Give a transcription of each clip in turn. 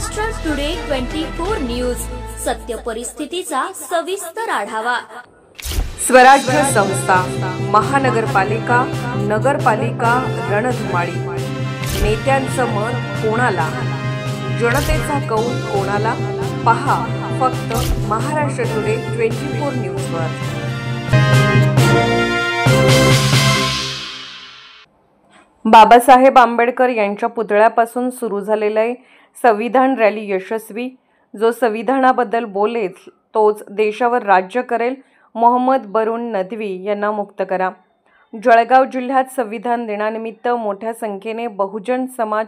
Maharashtra today 24 news, सत्य परिस्थितीचा सविस्तर आढावा। स्वराज्य संस्था, महानगरपालिका, नगरपालिका रणधुमाळी। नेत्यांचं मत कोणाला, जनतेचा कौल कोणाला? पहा फक्त महाराष्ट्र टुडे 24 न्यूजवर। बाबासाहेब आंबेडकर यांच्या पुतळ्यापासून सुरू झालेले संविधान रॅली यशस्वी। जो संविधानाबद्दल बोलेल तोच देशावर राज्य करेल। मोहम्मद बरून नदवी यांना मुक्त करा। जळगाव जिल्ह्यात संविधान दिनानिमित्त मोठ्या संख्येने बहुजन समाज,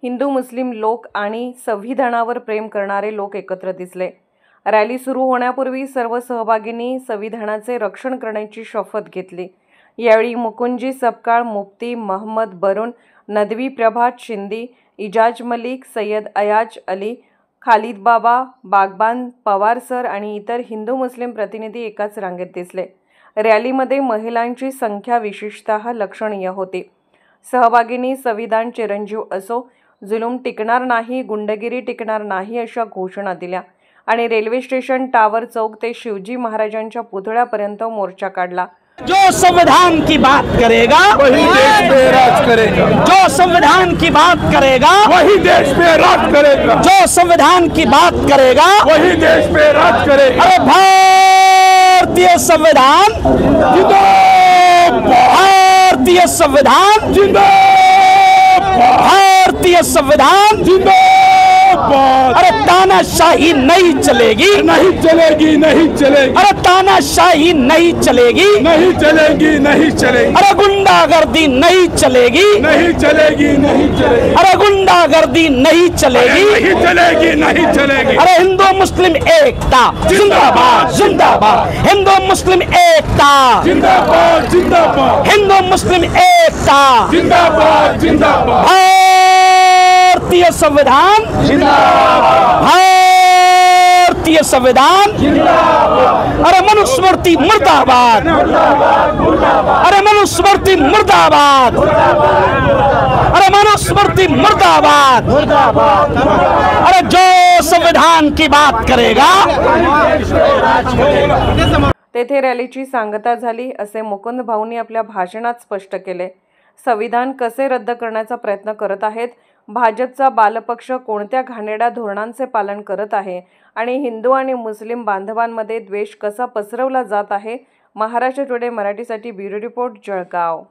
हिंदू मुस्लिम लोक आणि संविधानावर प्रेम करणारे लोक एकत्र दिसले। रॅली सुरू होण्यापूर्वी सर्व सहभागींनी संविधानाचे रक्षण करण्याची शपथ घेतली। यावेळी मुकुंजी सपकाळ, मुफ्ती मोहम्मद बरून नदवी, प्रभात शिंदे, इजाज मलिक, सय्यद अयाज अली, खालिद बाबा, बागबान, पवार सर आणि इतर हिंदू मुस्लिम प्रतिनिधी एकाच रांगेत दिसले। रॅलीमध्ये महिलांची संख्या विशेषतः लक्षणीय होती। सहभागींनी संविधान चिरंजीव असो, जुलूम टिकणार नाही, गुंडगिरी टिकणार नाही अशा घोषणा दिल्या आणि रेल्वे स्टेशन, टावर चौक ते शिवजी महाराजांच्या पुतळ्यापर्यंत मोर्चा काढला। जो संविधान की बात करेगा वही देश में राज करेगा। जो संविधान की बात करेगा वही देश में राज करेगा। जो संविधान की बात करेगा वही देश में राज करेगा। अरे भारतीय संविधान जिंदाबाद, भारतीय संविधान जिंदाबाद, भारतीय संविधान जिंदाबाद। अरे तानाशाही नहीं चलेगी, नहीं चलेगी, नहीं चलेगी। अरे तानाशाही नहीं चलेगी, नहीं चलेगी, नहीं चलेगी। अरे गुंडागर्दी नहीं चलेगी, नहीं चलेगी, नहीं चलेगी। अरे गुंडागर्दी नहीं चलेगी, नहीं चलेगी, नहीं चलेगी। अरे हिंदू मुस्लिम एकता जिंदाबाद, जिंदाबाद। हिंदू मुस्लिम एकता जिंदाबाद, जिंदाबाद। हिंदू मुस्लिम एकता जिंदाबाद, जिंदाबाद। भारतीय संविधान जिंदाबाद, भारतीय संविधान जिंदाबाद। अरे मनुस्मृति मुर्दाबाद, अरे मनुस्मृति मुर्दाबाद, अरे मनुस्मृति मुर्दाबाद। अरे जो संविधान की बात करेगा। तेथे रॅलीची सांगता झाली असे मुकुंद भाऊंनी आपल्या भाषणात स्पष्ट केले। संविधान कसे रद्द करण्याचा प्रयत्न करत आहेत, भाजपचा बालपक्ष कोणत्या घाणेरड्या धोरणांचे पालन करत आहे आणि हिंदू आणि मुस्लिम बांधवांमध्ये द्वेष कसा पसरवला जात आहे। महाराष्ट्र टुडे मराठीसाठी ब्युरो रिपोर्ट, जळगाव।